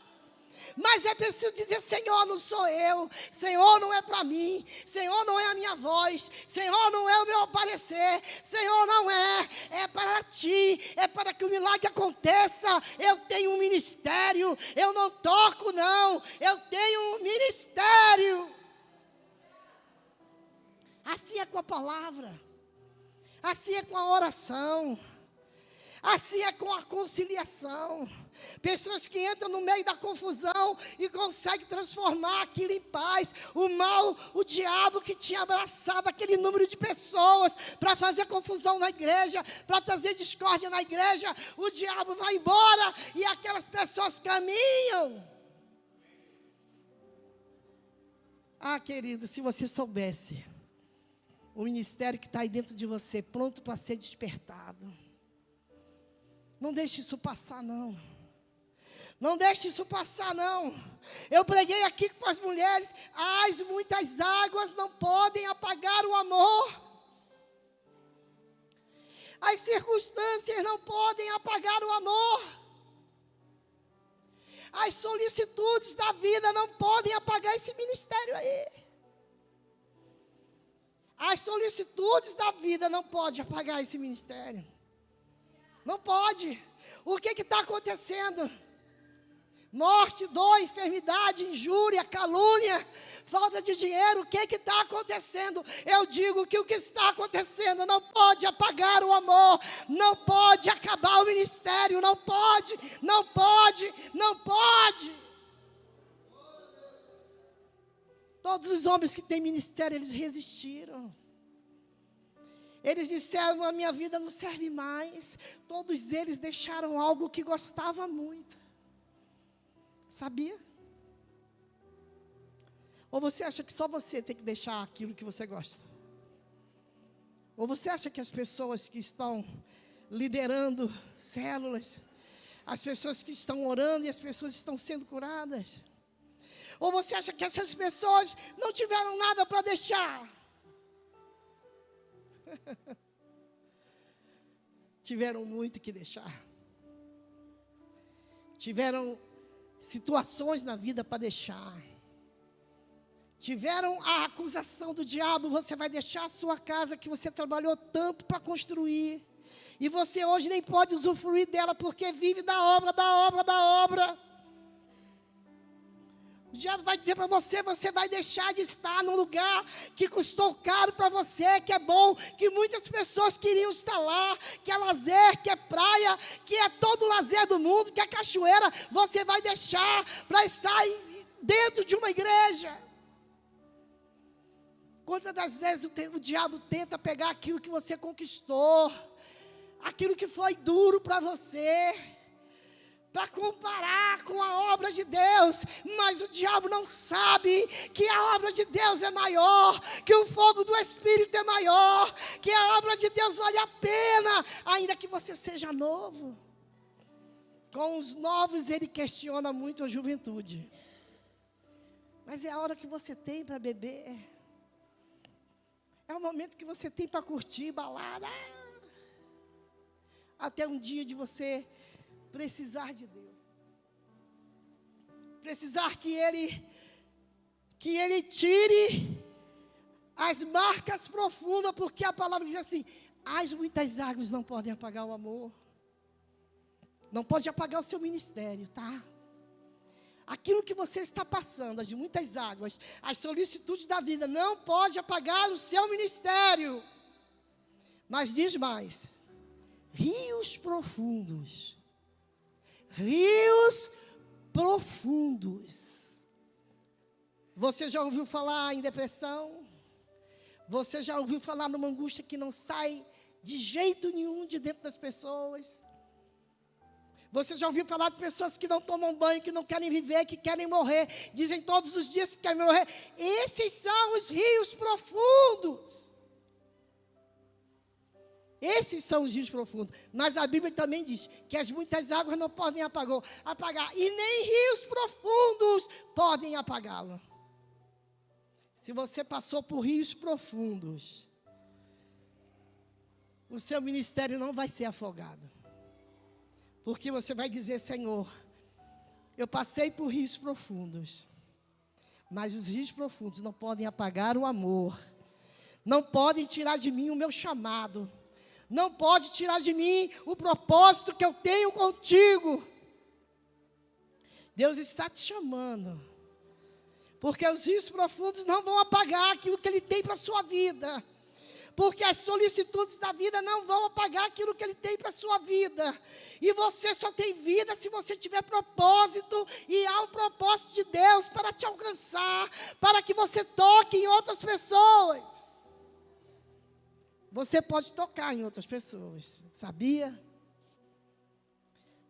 Mas é preciso dizer: Senhor, não sou eu, Senhor, não é para mim, Senhor, não é a minha voz, Senhor, não é o meu aparecer, Senhor, não é para ti, é para que o milagre aconteça. Eu tenho um ministério, eu não toco não, eu tenho um ministério. Assim é com a palavra, assim é com a oração, assim é com a conciliação. Pessoas que entram no meio da confusão e conseguem transformar aquilo em paz. O mal, o diabo que tinha abraçado aquele número de pessoas para fazer confusão na igreja, para trazer discórdia na igreja, o diabo vai embora e aquelas pessoas caminham. Ah, querido, se você soubesse o ministério que está aí dentro de você, pronto para ser despertado. Não deixe isso passar, não. Não deixe isso passar, não. Eu preguei aqui com as mulheres: as muitas águas não podem apagar o amor. As circunstâncias não podem apagar o amor. As solicitudes da vida não podem apagar esse ministério aí. As solicitudes da vida não podem apagar esse ministério. Não pode. O que está acontecendo? Morte, dor, enfermidade, injúria, calúnia, falta de dinheiro. O que está acontecendo? Eu digo que o que está acontecendo não pode apagar o amor, não pode acabar o ministério, não pode, não pode, não pode. Todos os homens que têm ministério, eles resistiram. Eles disseram: a minha vida não serve mais. Todos eles deixaram algo que gostava muito. Sabia? Ou você acha que só você tem que deixar aquilo que você gosta? Ou você acha que as pessoas que estão liderando células, as pessoas que estão orando e as pessoas estão sendo curadas? Ou você acha que essas pessoas não tiveram nada para deixar? Tiveram muito que deixar. Tiveram situações na vida para deixar. Tiveram a acusação do diabo: você vai deixar a sua casa que você trabalhou tanto para construir, e você hoje nem pode usufruir dela porque vive da obra, da obra, da obra. diabo vai dizer para você, você vai deixar de estar num lugar que custou caro para você, que é bom, que muitas pessoas queriam estar lá, que é lazer, que é praia, que é todo o lazer do mundo, que é cachoeira, você vai deixar para estar dentro de uma igreja. Quantas das vezes o diabo tenta pegar aquilo que você conquistou, aquilo que foi duro para você, para comparar com a obra de Deus, mas o diabo não sabe que a obra de Deus é maior, que o fogo do Espírito é maior, que a obra de Deus vale a pena, ainda que você seja novo. Com os novos ele questiona muito a juventude, mas é a hora que você tem para beber, é o momento que você tem para curtir, balada, até um dia de você precisar de Deus, precisar que Ele tire as marcas profundas, porque a palavra diz assim, as muitas águas não podem apagar o amor, não pode apagar o seu ministério, tá? Aquilo que você está passando, as muitas águas, as solicitudes da vida, não pode apagar o seu ministério, mas diz mais, rios profundos, rios profundos. Você já ouviu falar em depressão? Você já ouviu falar numa angústia que não sai de jeito nenhum de dentro das pessoas? Você já ouviu falar de pessoas que não tomam banho, que não querem viver, que querem morrer, dizem todos os dias que querem morrer? Esses são os rios profundos. Esses são os rios profundos. Mas a Bíblia também diz que as muitas águas não podem apagar. E nem rios profundos podem apagá-lo. Se você passou por rios profundos, o seu ministério não vai ser afogado. Porque você vai dizer, Senhor, eu passei por rios profundos, mas os rios profundos não podem apagar o amor. Não podem tirar de mim o meu chamado. Não pode tirar de mim o propósito que eu tenho contigo. Deus está te chamando. Porque os rios profundos não vão apagar aquilo que Ele tem para a sua vida. Porque as solicitudes da vida não vão apagar aquilo que Ele tem para a sua vida. E você só tem vida se você tiver propósito. E há um propósito de Deus para te alcançar. Para que você toque em outras pessoas. Você pode tocar em outras pessoas, sabia?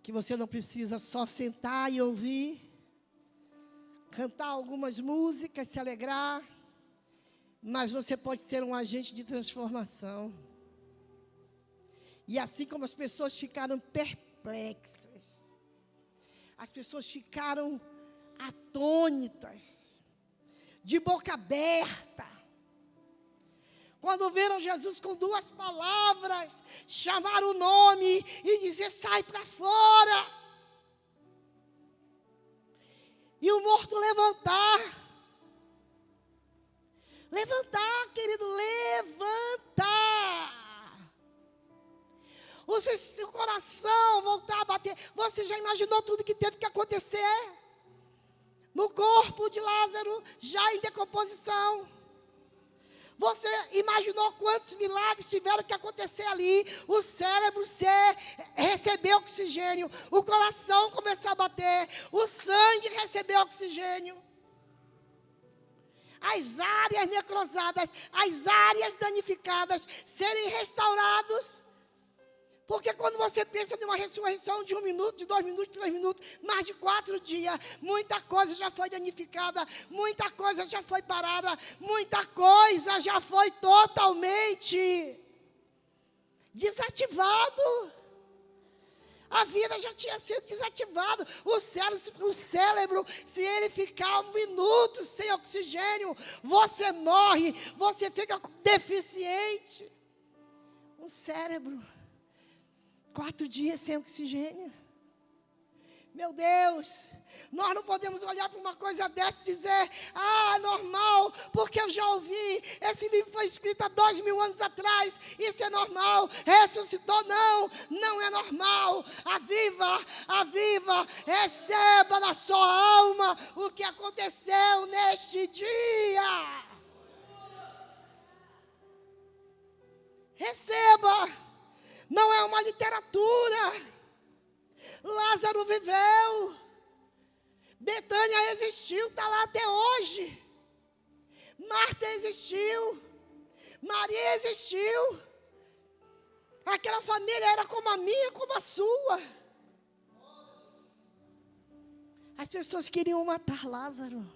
Que você não precisa só sentar e ouvir, cantar algumas músicas, se alegrar, mas você pode ser um agente de transformação. E assim como as pessoas ficaram perplexas, as pessoas ficaram atônitas, de boca aberta, quando viram Jesus com duas palavras, chamar o nome e dizer, sai para fora. E o morto levantar. Levantar, querido, levantar. O seu coração voltar a bater. Você já imaginou tudo que teve que acontecer? No corpo de Lázaro, já em decomposição. Você imaginou quantos milagres tiveram que acontecer ali? O cérebro recebeu oxigênio, o coração começou a bater, o sangue recebeu oxigênio. As áreas necrosadas, as áreas danificadas serem restauradas. Porque quando você pensa numa ressurreição de 1 minuto, de 2 minutos, de 3 minutos, mais de 4 dias, muita coisa já foi danificada, muita coisa já foi parada, muita coisa já foi totalmente desativado. A vida já tinha sido desativada. O cérebro, se ele ficar 1 minuto sem oxigênio, você morre, você fica deficiente. Um cérebro 4 dias sem oxigênio. Meu Deus, nós não podemos olhar para uma coisa dessa e dizer, normal, porque eu já ouvi, esse livro foi escrito há 2000 anos atrás, isso é normal, ressuscitou, não é normal. Aviva, receba na sua alma o que aconteceu neste dia. Receba, não é uma literatura. Lázaro viveu, Betânia existiu, está lá até hoje. Marta existiu, Maria existiu. Aquela família era como a minha, como a sua. As pessoas queriam matar Lázaro.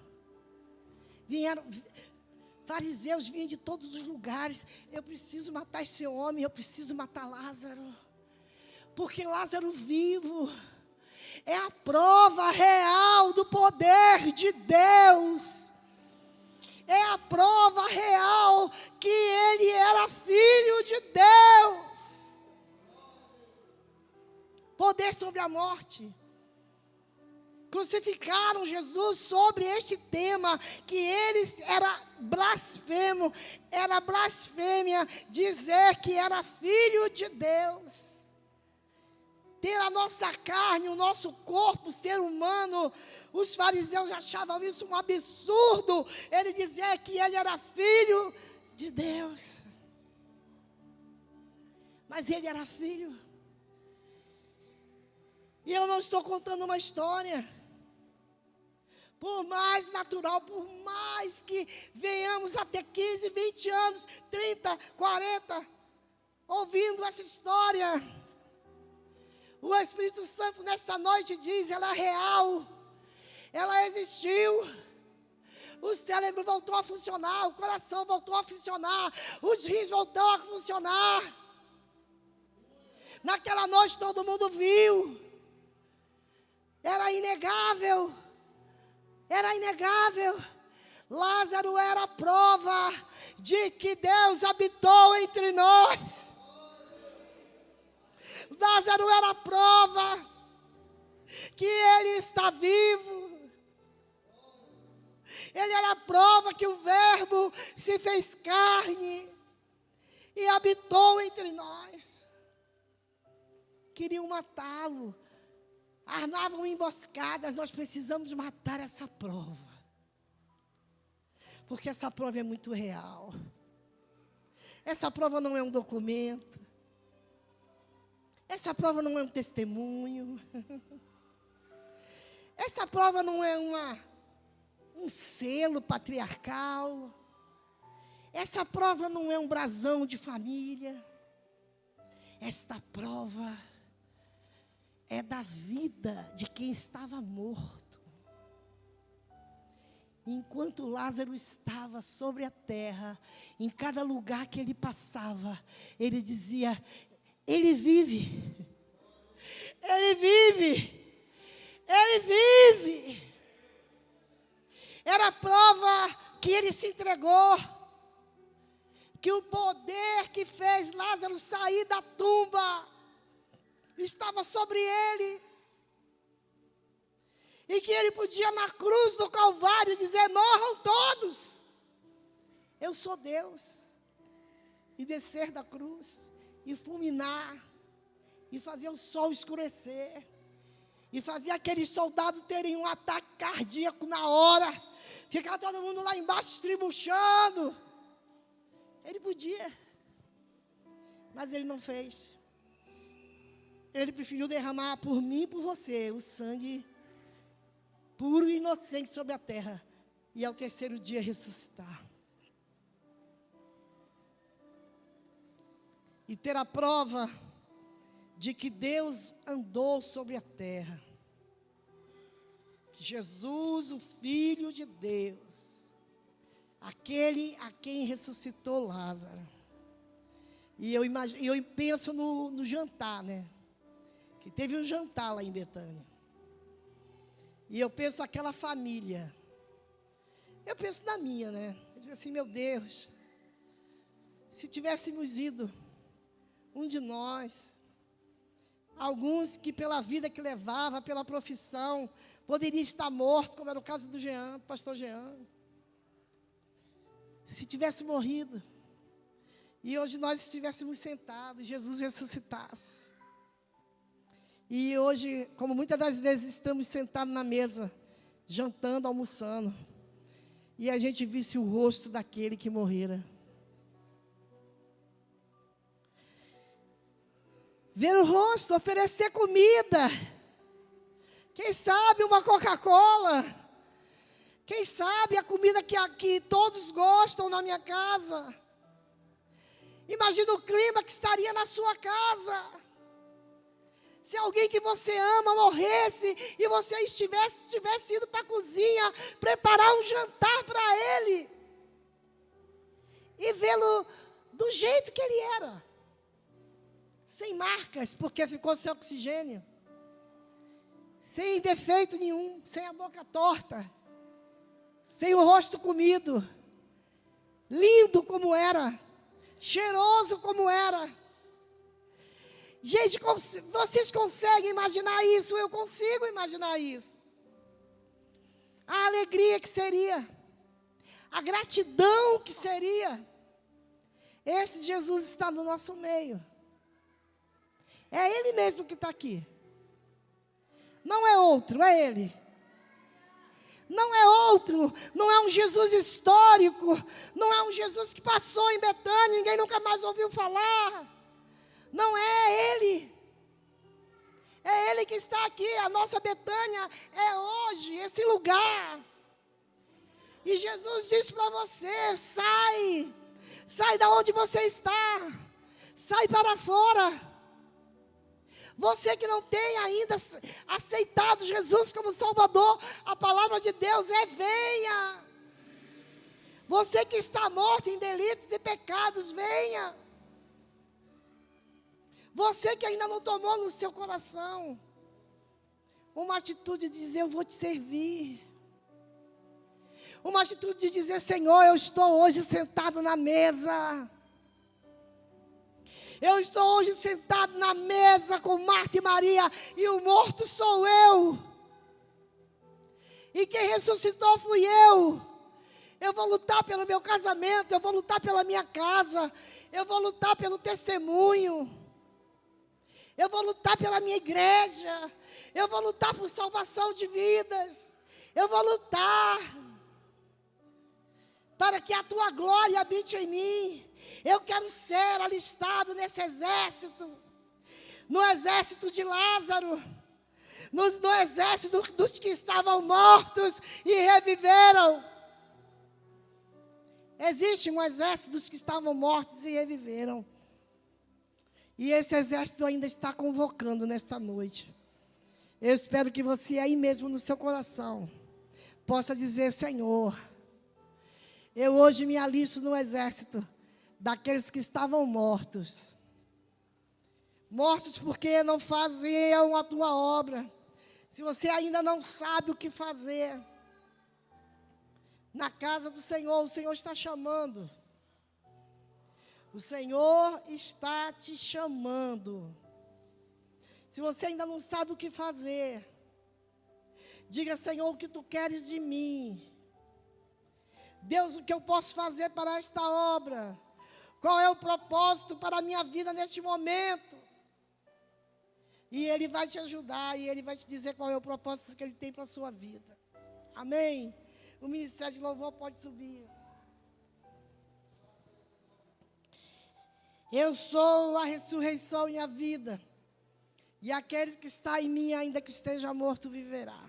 Fariseus vinham de todos os lugares. Eu preciso matar esse homem, eu preciso matar Lázaro. Porque Lázaro vivo é a prova real do poder de Deus. É a prova real que ele era filho de Deus. Poder sobre a morte. Crucificaram Jesus sobre este tema, que ele era blasfêmia dizer que era filho de Deus. Ter a nossa carne, o nosso corpo, ser humano, os fariseus achavam isso um absurdo, ele dizer que ele era filho de Deus. Mas ele era filho. E eu não estou contando uma história. Por mais natural, por mais que venhamos a ter 15, 20 anos, 30, 40, ouvindo essa história, o Espírito Santo nesta noite diz, ela é real, ela existiu. O cérebro voltou a funcionar, o coração voltou a funcionar, os rins voltaram a funcionar. Naquela noite todo mundo viu. Era inegável. Lázaro era a prova de que Deus habitou entre nós. Lázaro era a prova que ele está vivo. Ele era a prova que o Verbo se fez carne e habitou entre nós. Queriam matá-lo. Armavam emboscadas. Nós precisamos matar essa prova. Porque essa prova é muito real. Essa prova não é um documento. Essa prova não é um testemunho. Essa prova não é um selo patriarcal. Essa prova não é um brasão de família. Esta prova é da vida de quem estava morto. Enquanto Lázaro estava sobre a terra, em cada lugar que ele passava, ele dizia, ele vive, ele vive, ele vive. Era a prova que ele se entregou, que o poder que fez Lázaro sair da tumba estava sobre ele. E que ele podia na cruz do Calvário dizer, morram todos. Eu sou Deus. E descer da cruz, e fulminar, e fazer o sol escurecer, e fazer aqueles soldados terem um ataque cardíaco na hora, ficar todo mundo lá embaixo estribuchando. Ele podia, mas ele não fez. Ele preferiu derramar por mim e por você o sangue puro e inocente sobre a terra, e ao terceiro dia ressuscitar. E ter a prova de que Deus andou sobre a terra. Jesus, o Filho de Deus, aquele a quem ressuscitou Lázaro. E eu penso no jantar, né? Que teve um jantar lá em Betânia. E eu penso naquela família. Eu penso na minha, né? Eu digo assim, meu Deus, se tivéssemos ido, um de nós, Alguns que pela vida que levava, pela profissão, poderiam estar mortos, como era o caso do Jean, do pastor Jean. Se tivesse morrido, e hoje nós estivéssemos sentados, Jesus ressuscitasse. E hoje, como muitas das vezes estamos sentados na mesa, jantando, almoçando, e a gente visse o rosto daquele que morrera. Ver o rosto, oferecer comida. Quem sabe uma Coca-Cola. Quem sabe a comida que todos gostam na minha casa. Imagina o clima que estaria na sua casa. Se alguém que você ama morresse e você tivesse ido para a cozinha preparar um jantar para ele. E vê-lo do jeito que ele era. Sem marcas, porque ficou sem oxigênio. Sem defeito nenhum, sem a boca torta. Sem o rosto comido. Lindo como era. Cheiroso como era. Gente, vocês conseguem imaginar isso? Eu consigo imaginar isso. A alegria que seria. A gratidão que seria. Esse Jesus está no nosso meio. É Ele mesmo que está aqui. Não é outro, é Ele. Não é outro, não é um Jesus histórico, não é um Jesus que passou em Betânia, ninguém nunca mais ouviu falar. Não é Ele. É Ele que está aqui, a nossa Betânia é hoje, esse lugar. E Jesus disse para você, sai da onde você está, sai para fora. Você que não tem ainda aceitado Jesus como Salvador, a palavra de Deus é: venha. Você que está morto em delitos e pecados, venha. Você que ainda não tomou no seu coração uma atitude de dizer: eu vou te servir. Uma atitude de dizer: Senhor, eu estou hoje sentado na mesa. Eu estou hoje sentado na mesa com Marta e Maria, e o morto sou eu. E quem ressuscitou fui eu. Eu vou lutar pelo meu casamento, eu vou lutar pela minha casa, eu vou lutar pelo testemunho. Eu vou lutar pela minha igreja, eu vou lutar por salvação de vidas. Eu vou lutar para que a tua glória habite em mim. Eu quero ser alistado nesse exército, no exército de Lázaro, no exército dos que estavam mortos e reviveram. Existe um exército dos que estavam mortos e reviveram. E esse exército ainda está convocando nesta noite. Eu espero que você aí mesmo no seu coração possa dizer: Senhor, eu hoje me alisto no exército daqueles que estavam mortos. Mortos porque não faziam a tua obra. Se você ainda não sabe o que fazer, na casa do Senhor, o Senhor está chamando. O Senhor está te chamando. Se você ainda não sabe o que fazer, diga: Senhor, o que tu queres de mim? Deus, o que eu posso fazer para esta obra? Qual é o propósito para a minha vida neste momento? E Ele vai te ajudar, e Ele vai te dizer qual é o propósito que Ele tem para a sua vida. Amém? O ministério de louvor pode subir. Eu sou a ressurreição e a vida. E aquele que está em mim, ainda que esteja morto, viverá.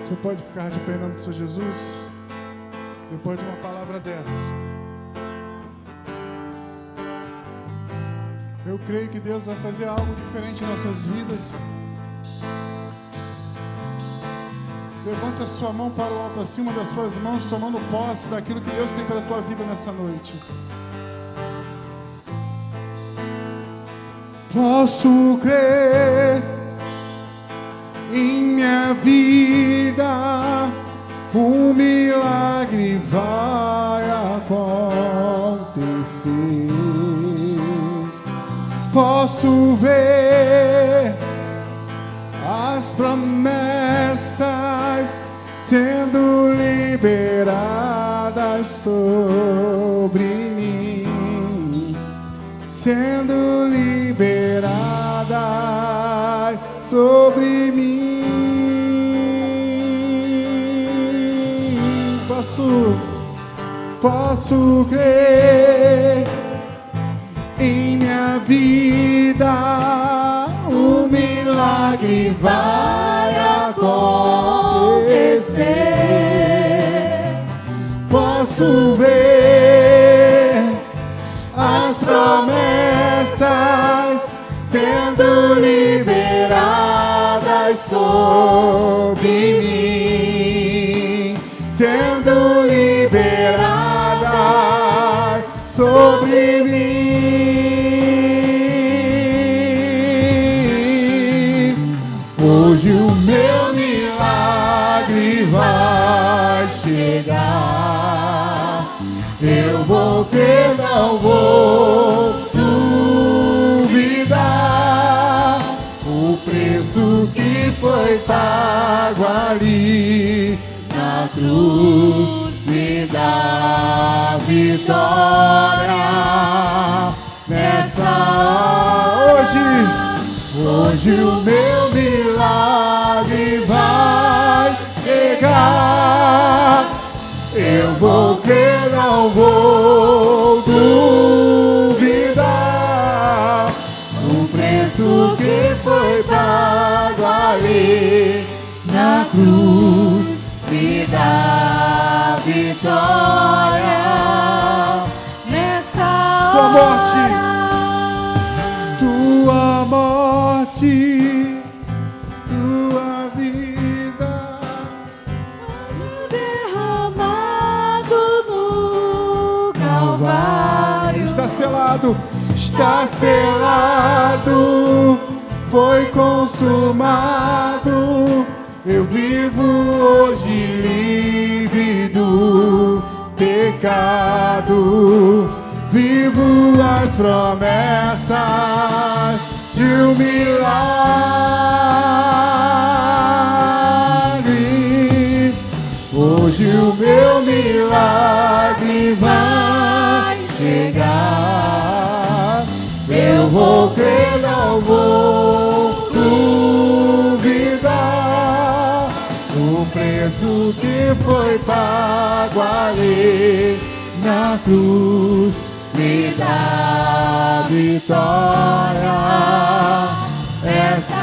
Você pode ficar de pé em nome do Senhor Jesus? Depois de uma palavra dessa, eu creio que Deus vai fazer algo diferente em nossas vidas. Levanta a sua mão para o alto, acima das suas mãos, tomando posse daquilo que Deus tem para a tua vida nessa noite. Posso crer em minha vida, um milagre vai acontecer. Posso ver as promessas sendo liberadas sobre mim, sendo liberadas sobre mim. Posso crer em minha vida, um milagre vai acontecer. Posso ver as promessas sendo liberadas sobre mim, sendo liberadas sobre mim. Hoje o meu milagre vai chegar. Eu vou crer, não vou duvidar. O preço que foi pago ali na cruz me dá vitória nessa hora. Hoje o meu milagre vai chegar. Eu vou crer, não vou duvidar. O preço que foi pago ali na cruz me dá vitória nessa hora. Sua morte, tua morte, tua vida derramado no Calvário. está selado, está selado, foi consumado. Eu vivo hoje livre do pecado, vivo as promessas de um milagre. Hoje o meu milagre vai chegar. Eu vou crer, não vou duvidar. O preço que foi pago ali na cruz me dá vitória. Essa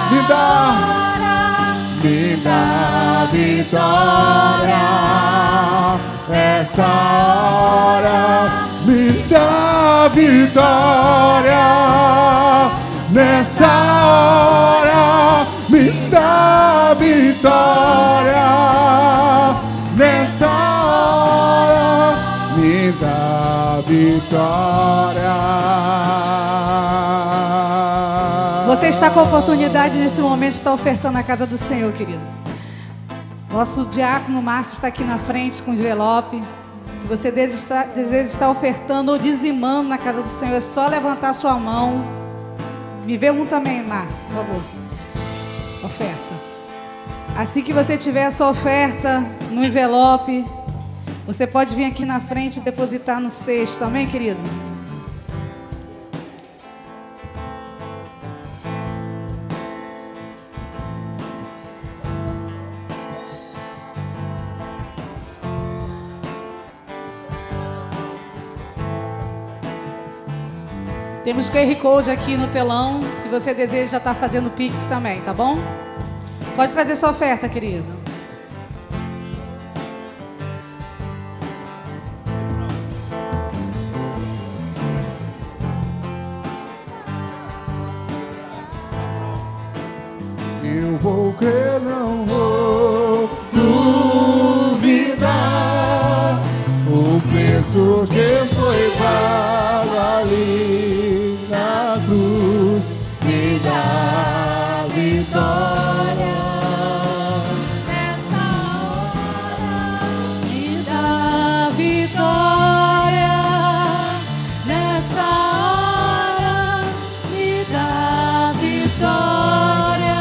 me dá vitória. Essa hora me dá vitória. Nessa hora me dá vitória. Nessa hora me dá vitória. Você está com a oportunidade nesse momento de estar ofertando a casa do Senhor, querido. Nosso diácono Márcio está aqui na frente com o envelope. Se você deseja estar ofertando ou dizimando na casa do Senhor, é só levantar sua mão. Me vê um também, Márcio, por favor. Oferta. Assim que você tiver a sua oferta no envelope, você pode vir aqui na frente e depositar no cesto. Amém, querido? Temos QR Code aqui no telão, se você deseja estar fazendo Pix também, tá bom? Pode trazer sua oferta, querido. eu vou crer, não vou duvidar. O preço que foi pago ali na cruz me dá vitória. Nessa hora me dá vitória. Nessa hora me dá vitória.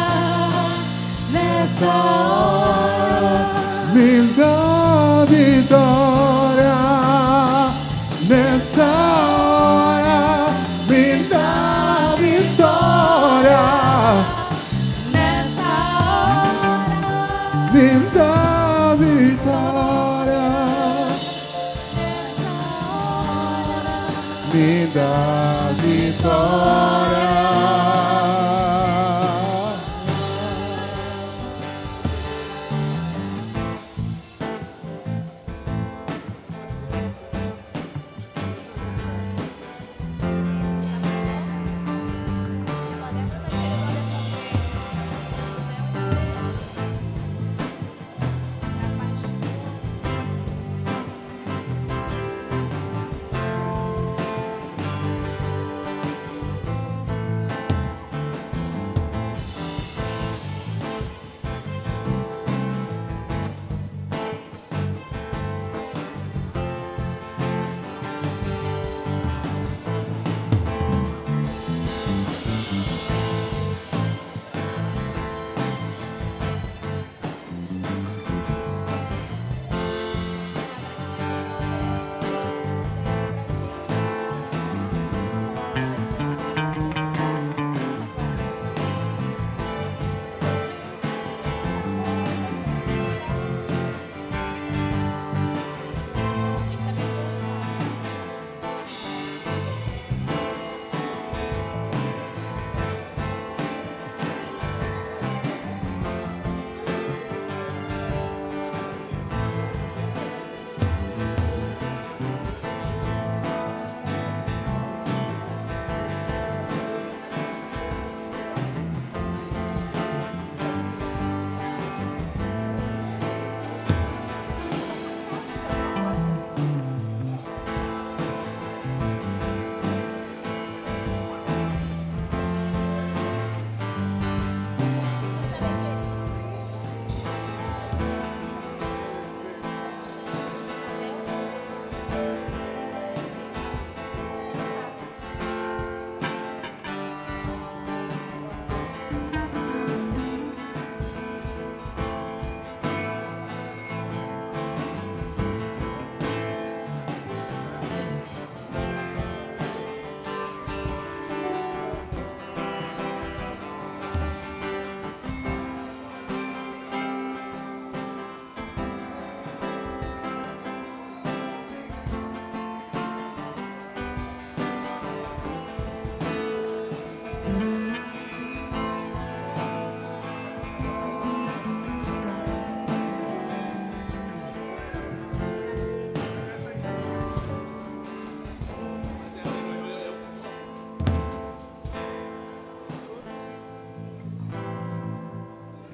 Nessa hora Me dá vitória. Nessa hora me dá vitória. nessa hora Me dá vitória. nessa hora Me dá vitória.